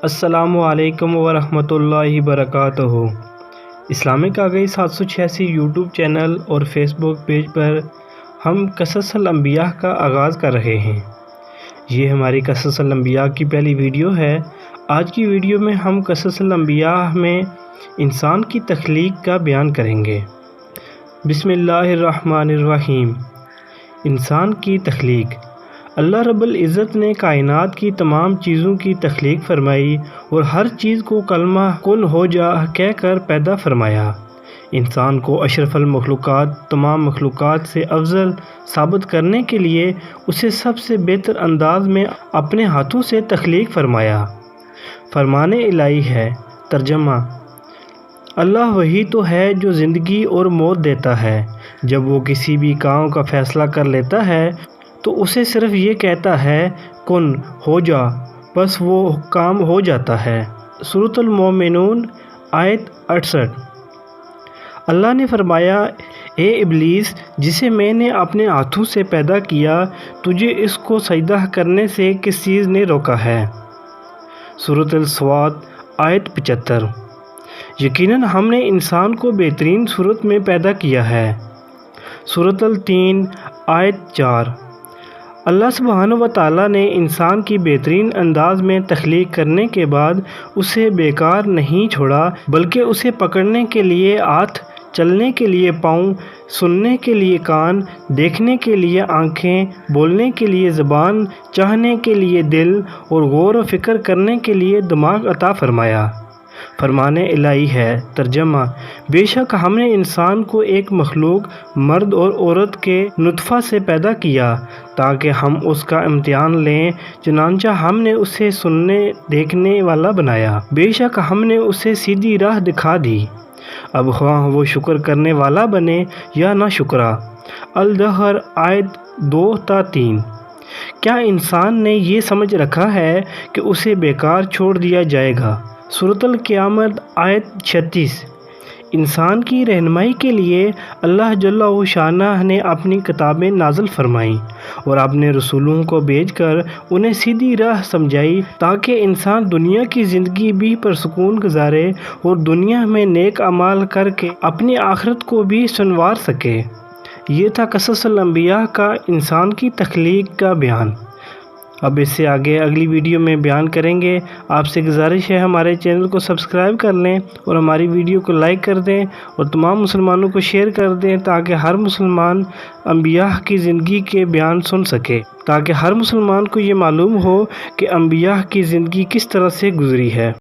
السلام علیکم ورحمۃ اللہ وبرکاتہ۔ اسلامک آگاہی 786 یوٹیوب چینل اور فیس بک پیج پر ہم قصص الانبیاء کا آغاز کر رہے ہیں۔ یہ ہماری قصص الانبیاء کی پہلی ویڈیو ہے۔ آج کی ویڈیو میں ہم قصص الانبیاء میں انسان کی تخلیق کا بیان کریں گے۔ بسم اللہ الرحمن الرحیم۔ انسان کی تخلیق۔ اللہ رب العزت نے کائنات کی تمام چیزوں کی تخلیق فرمائی اور ہر چیز کو کلمہ کن ہو جا کہہ کر پیدا فرمایا۔ انسان کو اشرف المخلوقات، تمام مخلوقات سے افضل ثابت کرنے کے لیے اسے سب سے بہتر انداز میں اپنے ہاتھوں سے تخلیق فرمایا۔ فرمان الہی ہے۔ ترجمہ: اللہ وہی تو ہے جو زندگی اور موت دیتا ہے۔ جب وہ کسی بھی کام کا فیصلہ کر لیتا ہے تو اسے صرف یہ کہتا ہے کن ہو جا، بس وہ کام ہو جاتا ہے۔ سورۃ المومنون آیت 68۔ اللہ نے فرمایا، اے ابلیس، جسے میں نے اپنے ہاتھوں سے پیدا کیا، تجھے اس کو سجدہ کرنے سے کس چیز نے روکا ہے؟ سورۃ الصوات آیت 75۔ یقیناً ہم نے انسان کو بہترین صورت میں پیدا کیا ہے۔ سورۃ التین آیت 4۔ اللہ سبحانہ و تعالیٰ نے انسان کی بہترین انداز میں تخلیق کرنے کے بعد اسے بیکار نہیں چھوڑا، بلکہ اسے پکڑنے کے لیے ہاتھ، چلنے کے لیے پاؤں، سننے کے لیے کان، دیکھنے کے لیے آنکھیں، بولنے کے لیے زبان، چاہنے کے لیے دل اور غور و فکر کرنے کے لیے دماغ عطا فرمایا۔ فرمان الہی ہے۔ ترجمہ: بے شک ہم نے انسان کو ایک مخلوق مرد اور عورت کے نطفہ سے پیدا کیا تاکہ ہم اس کا امتحان لیں، چنانچہ ہم نے اسے سننے دیکھنے والا بنایا۔ بے شک ہم نے اسے سیدھی راہ دکھا دی۔ اب خواہ وہ شکر کرنے والا بنے یا نہ شکرا۔ الدہر آیت 2 تا 3۔ کیا انسان نے یہ سمجھ رکھا ہے کہ اسے بیکار چھوڑ دیا جائے گا؟ سورۃ القیامت آیت 36۔ انسان کی رہنمائی کے لیے اللہ جل شانہ نے اپنی کتابیں نازل فرمائیں اور اپنے رسولوں کو بھیج کر انہیں سیدھی راہ سمجھائی تاکہ انسان دنیا کی زندگی بھی پرسکون گزارے اور دنیا میں نیک اعمال کر کے اپنی آخرت کو بھی سنوار سکے۔ یہ تھا قصص الانبیاء کا انسان کی تخلیق کا بیان۔ اب اس سے آگے اگلی ویڈیو میں بیان کریں گے۔ آپ سے گزارش ہے ہمارے چینل کو سبسکرائب کر لیں اور ہماری ویڈیو کو لائک کر دیں اور تمام مسلمانوں کو شیئر کر دیں تاکہ ہر مسلمان انبیاء کی زندگی کے بیان سن سکے، تاکہ ہر مسلمان کو یہ معلوم ہو کہ انبیاء کی زندگی کس طرح سے گزری ہے۔